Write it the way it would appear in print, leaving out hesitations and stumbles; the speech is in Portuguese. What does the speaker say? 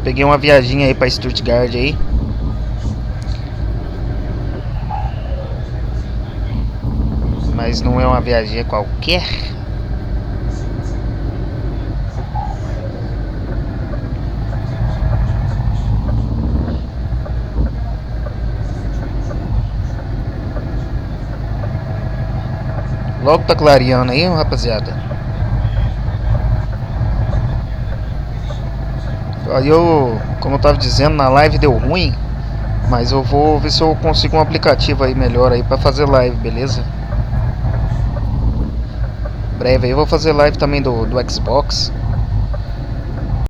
Peguei uma viagem aí pra Stuttgart aí. Mas não é uma viagem qualquer. Logo tá clareando aí, rapaziada. Aí eu, como eu tava dizendo, na live deu ruim. Mas eu vou ver se eu consigo um aplicativo aí melhor aí pra fazer live, beleza? Breve aí eu vou fazer live também do Xbox.